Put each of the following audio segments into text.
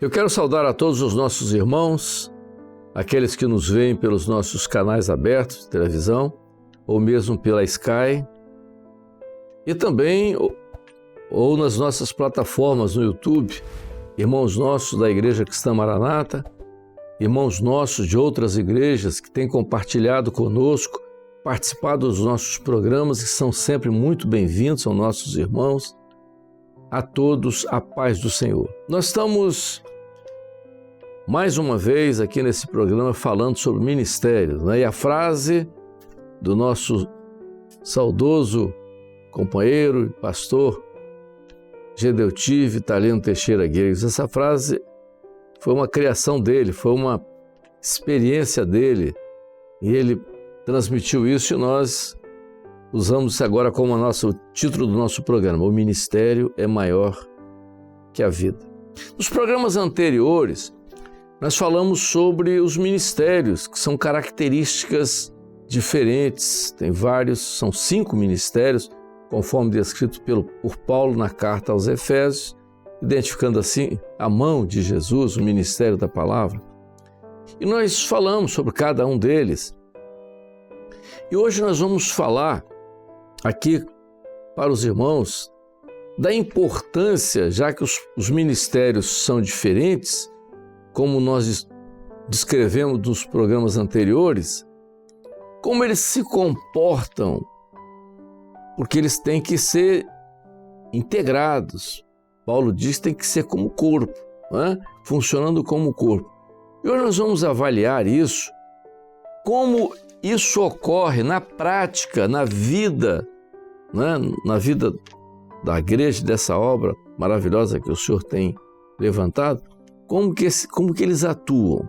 Eu quero saudar a todos os nossos irmãos, aqueles que nos veem pelos nossos canais abertos de televisão, ou mesmo pela Sky, e também ou nas nossas plataformas no YouTube, irmãos nossos da Igreja Cristã Maranata, irmãos nossos de outras igrejas que têm compartilhado conosco, participado dos nossos programas, que são sempre muito bem-vindos, são nossos irmãos. A todos a paz do Senhor. Nós estamos mais uma vez aqui nesse programa falando sobre ministérios, né? E a frase do nosso saudoso companheiro e pastor Gedeuti Vitalino Teixeira Gueiros, essa frase foi uma criação dele, foi uma experiência dele, e ele transmitiu isso e nós usamos isso agora como o título do nosso programa: o ministério é maior que a vida. Nos programas anteriores, nós falamos sobre os ministérios, que são características diferentes, tem vários, são 5 ministérios, conforme descrito por Paulo na carta aos Efésios, identificando assim a mão de Jesus, o ministério da palavra. E nós falamos sobre cada um deles. E hoje nós vamos falar aqui para os irmãos da importância, já que os ministérios são diferentes, como nós descrevemos nos programas anteriores, como eles se comportam, porque eles têm que ser integrados. Paulo diz que tem que ser como corpo, né? Funcionando como corpo. E hoje nós vamos avaliar isso, como isso ocorre na prática, na vida, né? Na vida da igreja, dessa obra maravilhosa que o Senhor tem levantado, como que eles atuam.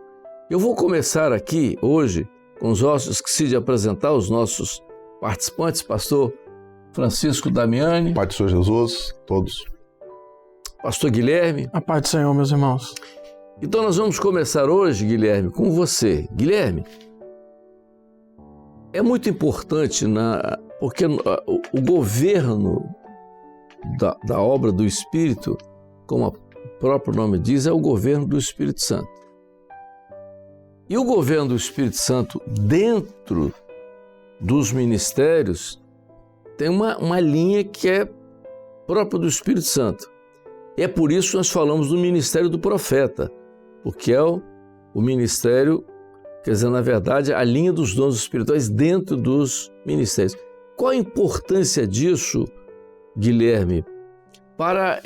Eu vou começar aqui hoje com os nossos, esqueci de apresentar os nossos participantes, pastor Francisco Damiani. Pai do Senhor Jesus, todos. Pastor Guilherme. A paz do Senhor, meus irmãos. Então nós vamos começar hoje, Guilherme, com você. Guilherme, é muito importante, porque o governo da obra do Espírito, como o próprio nome diz, é o governo do Espírito Santo. E o governo do Espírito Santo dentro dos ministérios tem uma linha que é própria do Espírito Santo. E é por isso que nós falamos do ministério do profeta, porque é o ministério, quer dizer, na verdade, a linha dos dons espirituais dentro dos ministérios. Qual a importância disso, Guilherme, para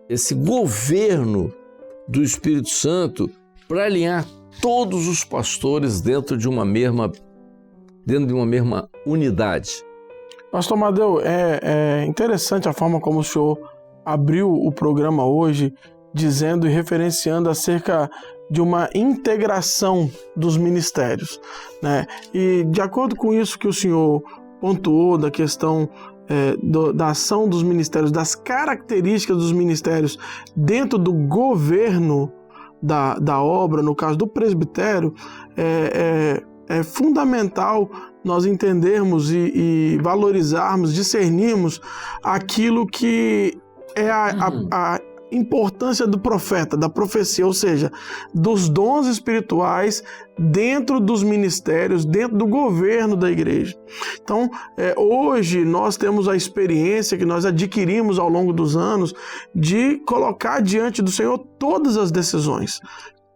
esse governo do Espírito Santo para alinhar todos os pastores dentro de uma mesma unidade? Pastor Madeu, é interessante a forma como o senhor abriu o programa hoje, dizendo e referenciando acerca de uma integração dos ministérios, né? E de acordo com isso que o senhor pontuou da questão da ação dos ministérios, das características dos ministérios dentro do governo da obra, no caso do presbitério, é fundamental nós entendermos e valorizarmos, discernirmos aquilo que é a importância do profeta, da profecia, ou seja, dos dons espirituais dentro dos ministérios, dentro do governo da igreja. Então, hoje nós temos a experiência que nós adquirimos ao longo dos anos de colocar diante do Senhor todas as decisões.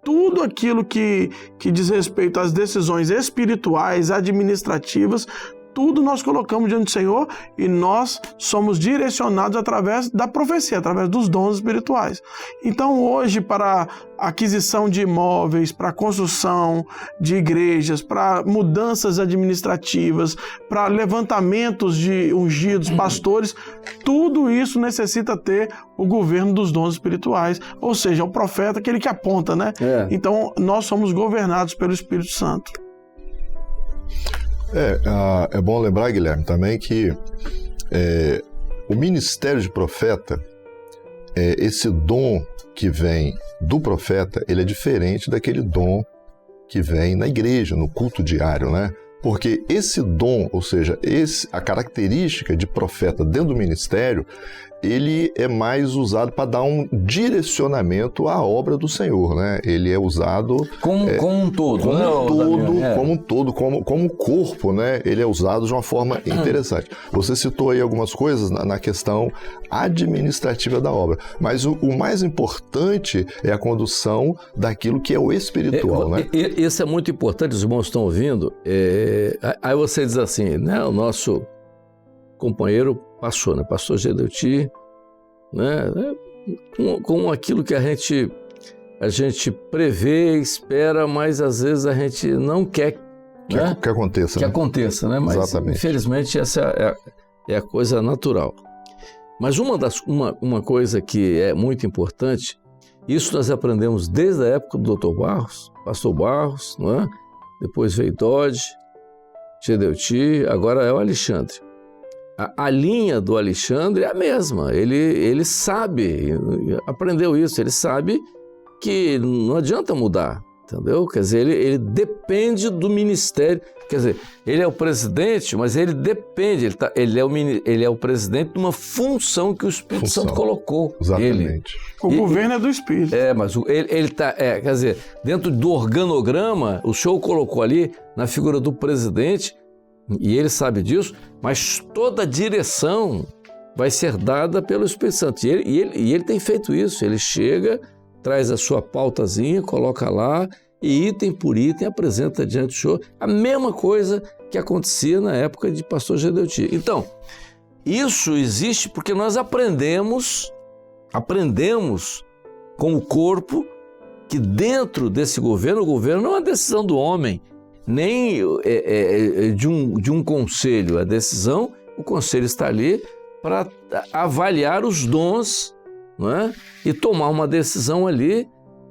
Tudo aquilo que diz respeito às decisões espirituais, administrativas, tudo nós colocamos diante do Senhor e nós somos direcionados através da profecia, através dos dons espirituais. Então hoje, para aquisição de imóveis, para construção de igrejas, para mudanças administrativas, para levantamentos de ungidos, pastores, tudo isso necessita ter o governo dos dons espirituais, ou seja, o profeta, aquele que aponta, né? Então nós somos governados pelo Espírito Santo. É bom lembrar, Guilherme, também que o ministério de profeta, esse dom que vem do profeta, ele é diferente daquele dom que vem na igreja, no culto diário, né? Porque esse dom, ou seja, a característica de profeta dentro do ministério ele é mais usado para dar um direcionamento à obra do Senhor, né? Ele é usado como um todo, como um todo, como corpo, né? Ele é usado de uma forma interessante. Você citou aí algumas coisas na questão administrativa da obra, mas o mais importante é a condução daquilo que é o espiritual, né? Isso é muito importante, os irmãos estão ouvindo. Aí você diz assim, né? O nosso companheiro passou, né? Pastor Gedeuti, né? Com aquilo que a gente prevê, espera, mas às vezes a gente não quer que aconteça. Que aconteça, né? Mas exatamente. Infelizmente essa é a coisa natural. Mas uma coisa que é muito importante, isso nós aprendemos desde a época do Dr. Barros, Pastor Barros, não é? Depois veio Dodge, Gedeuti, agora é o Alexandre. A linha do Alexandre é a mesma, ele sabe, aprendeu isso, ele sabe que não adianta mudar, entendeu? Quer dizer, ele depende do ministério, quer dizer, ele é o presidente, mas ele depende, ele é o presidente de uma função que o Espírito Santo colocou. Exatamente. O governo é do Espírito. Mas ele tá, quer dizer, dentro do organograma, o senhor colocou ali na figura do presidente, e ele sabe disso, mas toda a direção vai ser dada pelo Espírito Santo. E ele tem feito isso. Ele chega, traz a sua pautazinha, coloca lá e item por item apresenta diante do senhor a mesma coisa que acontecia na época de pastor Gedeuti. Então, isso existe porque nós aprendemos como corpo que dentro desse governo, o governo não é uma decisão do homem, nem de um conselho. A decisão, o conselho está ali para avaliar os dons, não é? E tomar uma decisão ali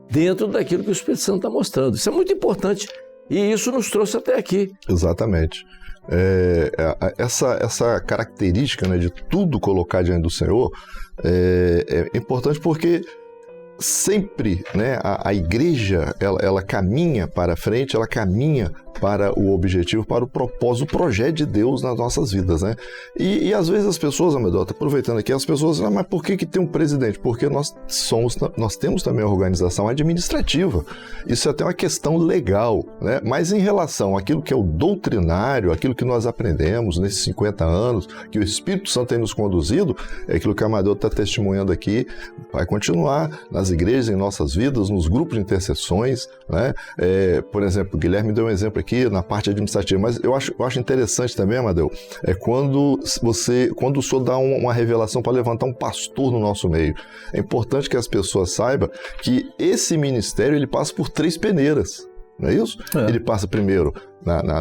dentro daquilo que o Espírito Santo está mostrando. Isso é muito importante e isso nos trouxe até aqui. Exatamente. Essa característica, né, de tudo colocar diante do Senhor é importante porque sempre, né, a igreja ela caminha para frente, ela caminha para o objetivo, para o propósito, o projeto de Deus nas nossas vidas, né? E às vezes as pessoas, Amedota, aproveitando aqui, as pessoas dizem, mas por que tem um presidente? Porque nós temos também a organização administrativa. Isso é até uma questão legal, né? Mas em relação àquilo que é o doutrinário, aquilo que nós aprendemos nesses 50 anos, que o Espírito Santo tem nos conduzido, é aquilo que a Amedota está testemunhando aqui, vai continuar nas igrejas, em nossas vidas, nos grupos de intercessões, né? Por exemplo, o Guilherme deu um exemplo aqui na parte administrativa, mas eu acho interessante também, Amadeu, quando o senhor dá uma revelação para levantar um pastor no nosso meio. É importante que as pessoas saibam que esse ministério ele passa por 3 peneiras. Não é isso? Ele passa primeiro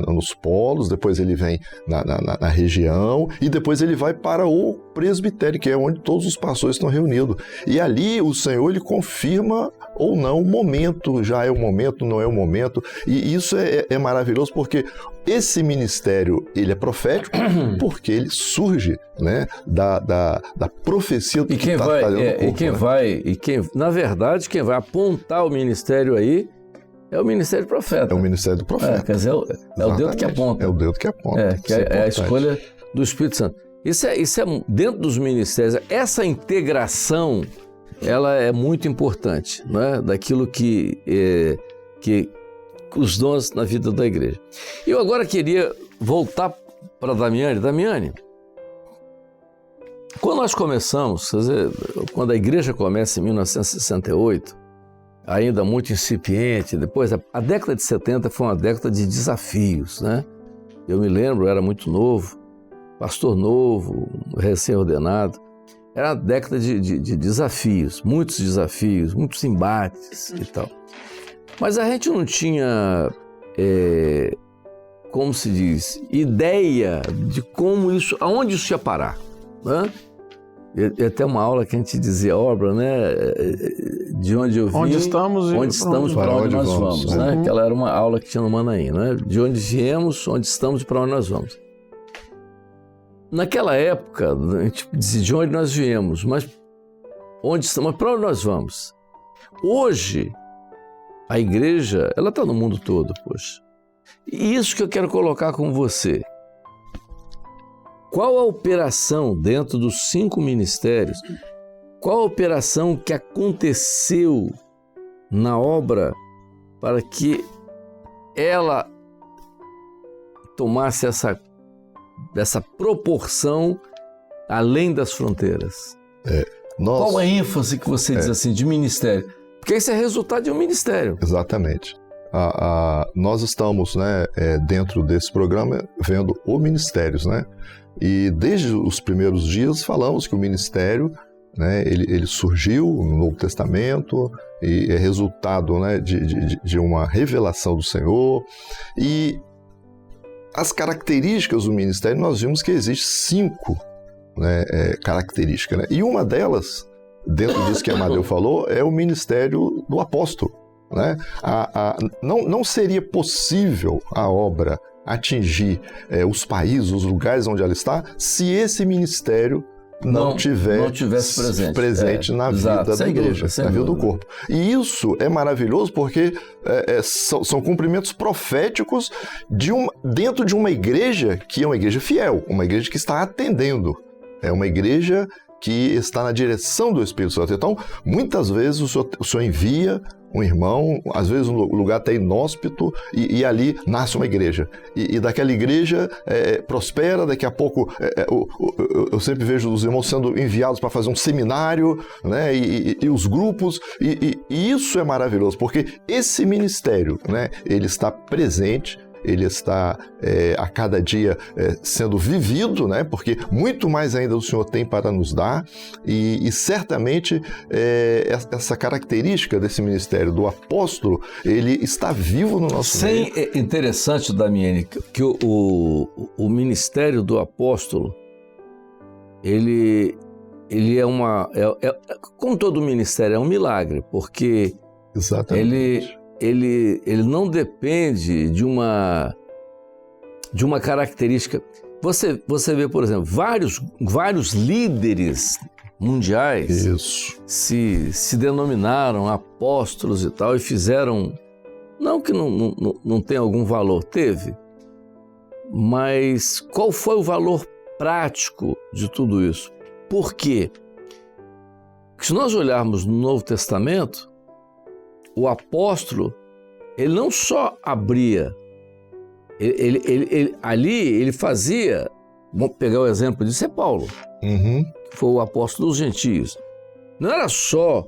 nos polos, depois ele vem na região e depois ele vai para o presbitério, que é onde todos os pastores estão reunidos. E ali o Senhor ele confirma ou não o momento, já é o momento, não é o momento. E isso é maravilhoso porque esse ministério ele é profético porque ele surge, né, da profecia do que está dentro do corpo. Na verdade, quem vai apontar o ministério aí é o ministério do profeta. É o ministério do profeta. Quer dizer, é o dedo que aponta. É o dedo que aponta. É a escolha do Espírito Santo. Isso é dentro dos ministérios. Essa integração, ela é muito importante, né? Daquilo que os dons na vida da igreja. Eu agora queria voltar para Damiani. Damiani, quando nós começamos, quer dizer, quando a igreja começa em 1968, ainda muito incipiente, depois a década de 70 foi uma década de desafios, né? Eu me lembro, eu era muito novo, pastor novo, recém-ordenado, era uma década de desafios, muitos embates e tal. Mas a gente não tinha, como se diz, ideia de como isso, aonde isso ia parar, né? E até uma aula que a gente dizia, obra, né? De onde eu vim, onde estamos para onde nós vamos, né? Uhum. Aquela era uma aula que tinha no Manaim, né? De onde viemos, onde estamos e para onde nós vamos. Naquela época, a gente dizia de onde nós viemos, mas onde estamos, para onde nós vamos. Hoje, a igreja, ela está no mundo todo, poxa. E isso que eu quero colocar com você. qual a operação dentro dos 5 ministérios, qual a operação que aconteceu na obra para que ela tomasse essa proporção além das fronteiras? Qual a ênfase que você diz assim de ministério? Porque isso é resultado de um ministério. Exatamente. Nós estamos, né, dentro desse programa vendo o ministérios, né? E desde os primeiros dias falamos que o ministério, né, ele surgiu no Novo Testamento e é resultado, né, de uma revelação do Senhor. E as características do ministério, nós vimos que existem 5, né, características, né? E uma delas, dentro disso que a Amadeu falou, é o ministério do apóstolo, né? Não seria possível a obra atingir os países, os lugares onde ela está, se esse ministério não tivesse presente na vida da igreja, na vida do corpo. E isso é maravilhoso porque são cumprimentos proféticos dentro de uma igreja que é uma igreja fiel, uma igreja que está atendendo, é uma igreja que está na direção do Espírito Santo. Então, muitas vezes o Senhor envia um irmão, às vezes um lugar até inóspito, e ali nasce uma igreja. E daquela igreja prospera, daqui a pouco eu sempre vejo os irmãos sendo enviados para fazer um seminário, né, e os grupos, e isso é maravilhoso, porque esse ministério, né, ele está presente, ele está a cada dia sendo vivido, né? Porque muito mais ainda o Senhor tem para nos dar, e certamente essa característica desse ministério do apóstolo, ele está vivo no nosso meio. É interessante, Damiani, que o ministério do apóstolo, ele é como todo ministério, é um milagre, porque exatamente. Ele não depende de uma característica. Você vê, por exemplo, vários líderes mundiais se denominaram apóstolos e tal, e fizeram, não que não tenha algum valor, teve, mas qual foi o valor prático de tudo isso? Por quê? Porque se nós olharmos no Novo Testamento, o apóstolo, ele não só abria, ele fazia, vamos pegar o exemplo disso, é Paulo, que foi o apóstolo dos gentios. Não era só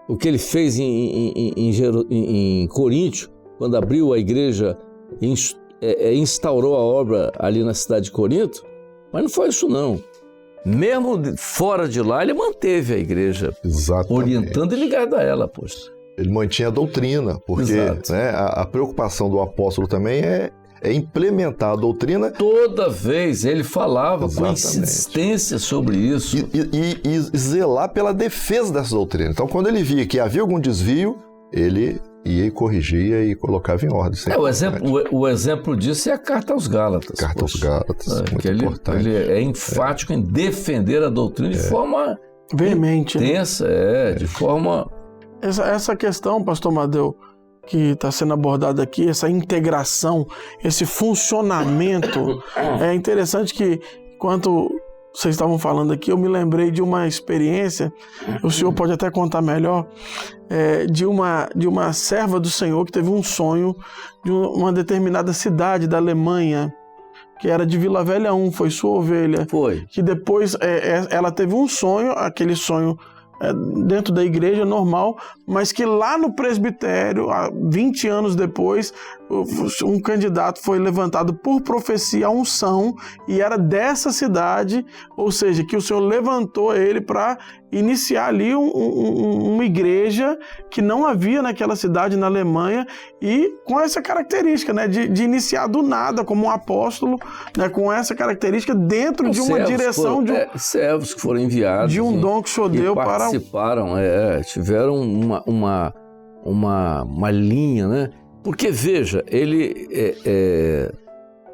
o que ele fez em Coríntio, quando abriu a igreja e instaurou a obra ali na cidade de Corinto, mas não foi isso não. Mesmo fora de lá, ele manteve a igreja, orientando e ligado a ela, poxa. Ele mantinha a doutrina, porque, né, a preocupação do apóstolo também é implementar a doutrina. Toda vez ele falava com insistência sobre isso. E zelar pela defesa dessa doutrina. Então, quando ele via que havia algum desvio, ele ia e corrigia e colocava em ordem. O exemplo disso é a Carta aos Gálatas. Carta aos Gálatas, muito importante. Ele é enfático em defender a doutrina de forma veemente, intensa, de forma... Essa questão, pastor Amadeu, que está sendo abordada aqui, essa integração, esse funcionamento, é interessante que, enquanto vocês estavam falando aqui, eu me lembrei de uma experiência, o senhor pode até contar melhor, de uma serva do Senhor que teve um sonho de uma determinada cidade da Alemanha, que era de Vila Velha 1, foi sua ovelha. Foi. Que depois ela teve um sonho, aquele sonho dentro da igreja normal, mas que lá no presbitério, 20 anos depois, um candidato foi levantado por profecia à unção, e era dessa cidade, ou seja, que o Senhor levantou ele para iniciar ali uma igreja que não havia naquela cidade na Alemanha, e com essa característica, né, de iniciar do nada como um apóstolo, né, com essa característica dentro de uma direção servos que foram enviados de um dom que o Senhor deu para participaram, tiveram uma linha, né? Porque veja, ele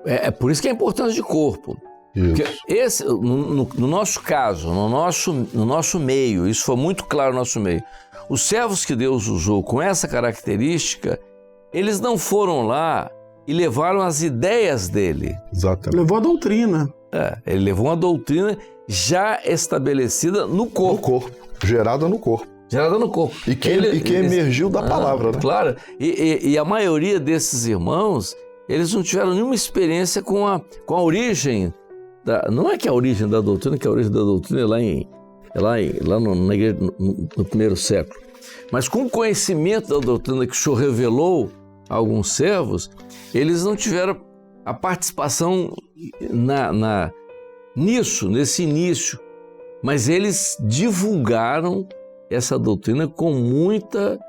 é por isso que é importante de corpo. Porque no nosso caso, no nosso meio, isso foi muito claro no nosso meio. Os servos que Deus usou com essa característica, eles não foram lá e levaram as ideias dele. Exatamente. Levou a doutrina. Ele levou uma doutrina já estabelecida no corpo. No corpo, gerada no corpo. Gerada no corpo. E que emergiu da palavra, né? Claro. E a maioria desses irmãos, eles não tiveram nenhuma experiência com a origem. Não é que a origem da doutrina, que a origem da doutrina é lá na igreja no primeiro século. Mas com o conhecimento da doutrina que o Senhor revelou a alguns servos, eles não tiveram a participação nesse início. Mas eles divulgaram essa doutrina com muita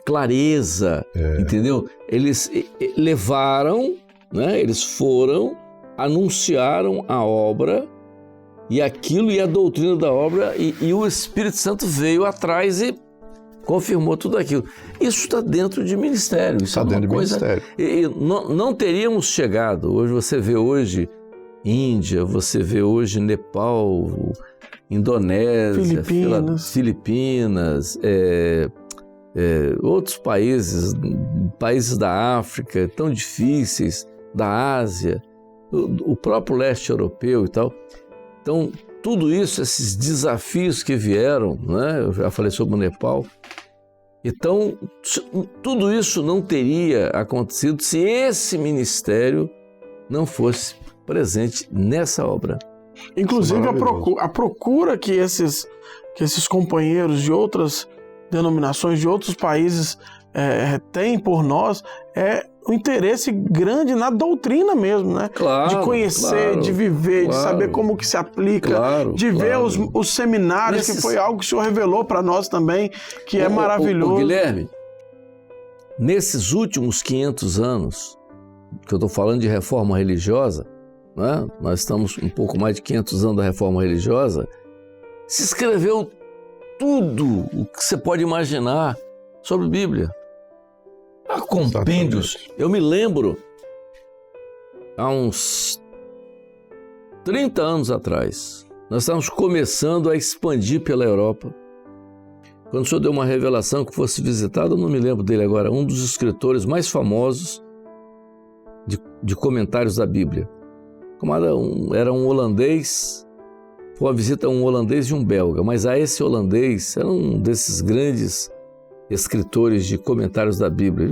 clareza, entendeu? Eles levaram, né? Eles foram, anunciaram a obra e a doutrina da obra e o Espírito Santo veio atrás e confirmou tudo aquilo. Isso está dentro de ministério. Isso é uma coisa. E não teríamos chegado. Hoje você vê Índia, você vê hoje Nepal, Indonésia, Filipinas, outros países da África tão difíceis, da Ásia, o próprio leste europeu e tal. Então, tudo isso, esses desafios que vieram, né? Eu já falei sobre o Nepal. Então, tudo isso não teria acontecido se esse ministério não fosse presente nessa obra. Inclusive, a procura que esses companheiros de outras denominações, de outros países têm por nós é um interesse grande na doutrina mesmo, né? Claro, de conhecer, de viver, de saber como que se aplica, de ver os seminários, que foi algo que o Senhor revelou para nós também, que é maravilhoso. Guilherme, nesses últimos 500 anos, que eu estou falando de reforma religiosa, né? Nós estamos um pouco mais de 500 anos da reforma religiosa, se escreveu tudo o que você pode imaginar sobre Bíblia. Há compêndios. Eu me lembro, há uns 30 anos atrás, nós estávamos começando a expandir pela Europa. Quando o Senhor deu uma revelação que fosse visitado, eu não me lembro dele agora, um dos escritores mais famosos de comentários da Bíblia. Era um holandês, foi uma visita a um holandês e um belga, mas a esse holandês era um desses grandes escritores de comentários da Bíblia,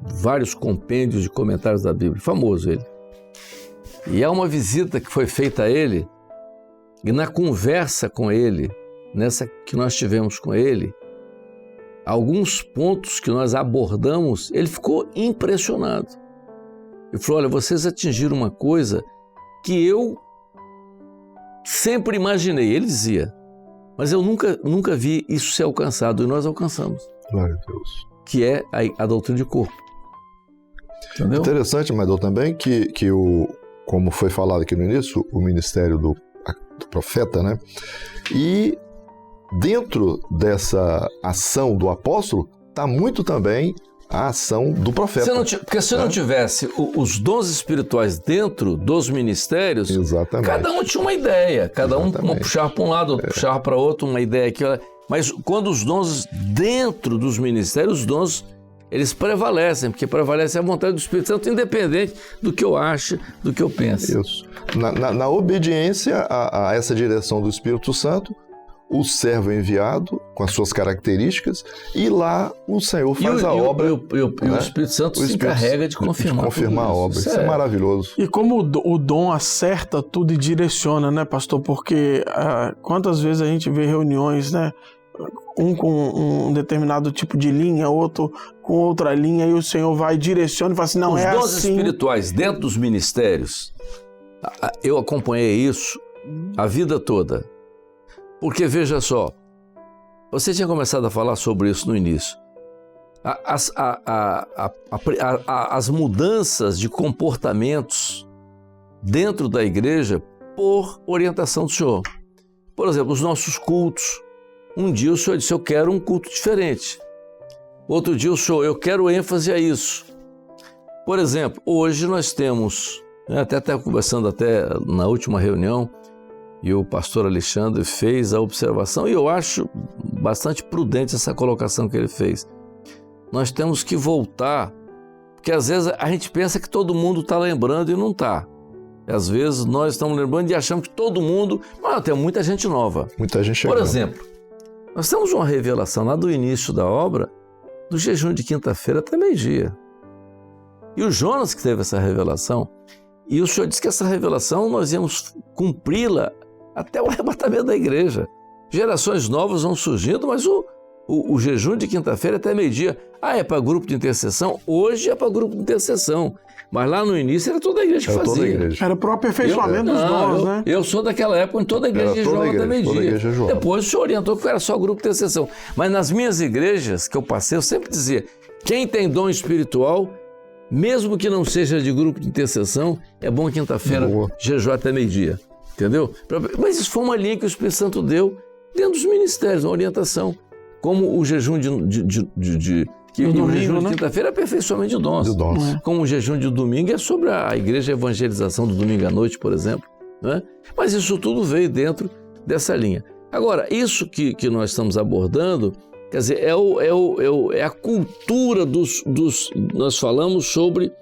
vários compêndios de comentários da Bíblia, famoso ele. E há uma visita que foi feita a ele, e na conversa com ele, nessa que nós tivemos com ele, alguns pontos que nós abordamos, ele ficou impressionado. Ele falou, olha, vocês atingiram uma coisa que eu sempre imaginei, ele dizia, mas eu nunca vi isso ser alcançado, e nós alcançamos. Glória a Deus. Que é a doutrina de corpo. Entendeu? Interessante, Amadeu, também que como foi falado aqui no início, o ministério do profeta, né? E dentro dessa ação do apóstolo, está muito também a ação do profeta. Porque se não tivesse os dons espirituais dentro dos ministérios, exatamente, cada um tinha uma ideia, cada um puxava para um lado, outro puxava para outro, uma ideia aqui. Mas quando os dons dentro dos ministérios, os dons, eles prevalecem, porque prevalece a vontade do Espírito Santo, independente do que eu ache, do que eu pense. Isso. Na obediência a essa direção do Espírito Santo, o servo é enviado com as suas características e lá o Senhor faz a obra. O Espírito Santo se encarrega de confirmar a obra. Isso é maravilhoso. E como o dom acerta tudo e direciona, né, pastor? Porque quantas vezes a gente vê reuniões, né? Um com um determinado tipo de linha, outro com outra linha, e o Senhor vai direciona e fala assim, não, os é assim. Os dons espirituais dentro dos ministérios, eu acompanhei isso a vida toda. Porque, veja só, você tinha começado a falar sobre isso no início. As mudanças de comportamentos dentro da igreja por orientação do Senhor. Por exemplo, os nossos cultos. Um dia o Senhor disse, eu quero um culto diferente. Outro dia o Senhor, eu quero ênfase a isso. Por exemplo, hoje nós temos, até conversando na última reunião, e o pastor Alexandre fez a observação, e eu acho bastante prudente essa colocação que ele fez. Nós temos que voltar, Porque às vezes a gente pensa que todo mundo está lembrando e não está. Às vezes nós estamos lembrando e achamos que todo mundo... Mas tem muita gente nova. Muita gente chegando. Por exemplo, nós temos uma revelação lá do início da obra, do jejum de quinta-feira até meio-dia. E o Jonas que teve essa revelação, e o Senhor disse que essa revelação nós íamos cumpri-la até o arrebatamento da igreja. Gerações novas vão surgindo, mas o jejum de quinta-feira até meio-dia. É para grupo de intercessão? Hoje é para grupo de intercessão. Mas lá no início era toda a igreja que fazia. Era para o aperfeiçoamento dos dons, né? Eu sou daquela época onde toda a igreja jejuava até meio-dia. Depois o senhor orientou que era só grupo de intercessão. Mas nas minhas igrejas que eu passei, eu sempre dizia, quem tem dom espiritual, mesmo que não seja de grupo de intercessão, é bom quinta-feira jejuar até meio-dia. Entendeu? Mas isso foi uma linha que o Espírito Santo deu dentro dos ministérios, uma orientação. Como o jejum de quinta-feira é aperfeiçoamento de dons. Como o jejum de domingo é sobre a igreja evangelização do domingo à noite, por exemplo. Né? Mas isso tudo veio dentro dessa linha. Agora, isso que nós estamos abordando, quer dizer, é a cultura dos... Nós falamos sobre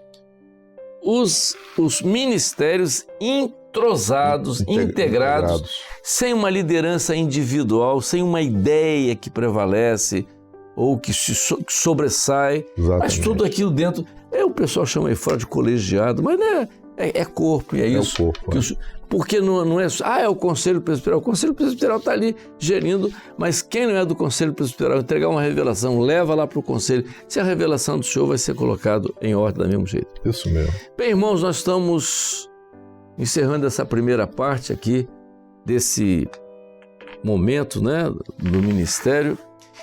os ministérios entrosados, integrados, sem uma liderança individual, sem uma ideia que prevalece ou que sobressai. Exatamente. Mas tudo aquilo dentro, o pessoal chama aí fora de colegiado, mas né, é corpo, e é isso. O corpo, porque não é é o Conselho Presbiterial. O Conselho Presbiterial está ali gerindo, mas quem não é do Conselho Presbiterial, entregar uma revelação, leva lá para o Conselho. Se a revelação do Senhor vai ser colocado em ordem do mesmo jeito. Isso mesmo. Bem, irmãos, nós estamos encerrando essa primeira parte aqui desse momento, né, do ministério.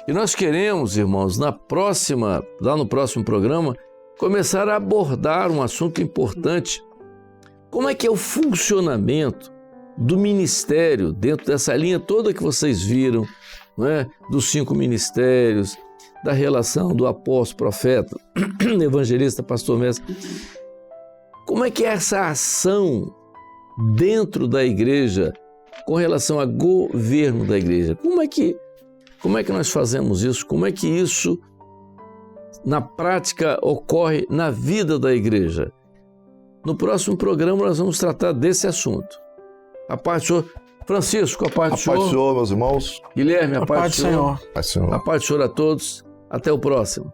E nós queremos, irmãos, lá no próximo programa, começar a abordar um assunto importante. Como é que é o funcionamento do ministério dentro dessa linha toda que vocês viram, não é? Dos 5 ministérios, da relação do apóstolo, profeta, evangelista, pastor, mestre. Como é que é essa ação dentro da igreja com relação ao governo da igreja? Como é que nós fazemos isso? Como é que isso, na prática, ocorre na vida da igreja? No próximo programa nós vamos tratar desse assunto. A paz do Senhor. Francisco, a paz do Senhor. A paz do Senhor, meus irmãos. Guilherme, a paz do Senhor. A paz do Senhor. A paz do Senhor a todos. Até o próximo.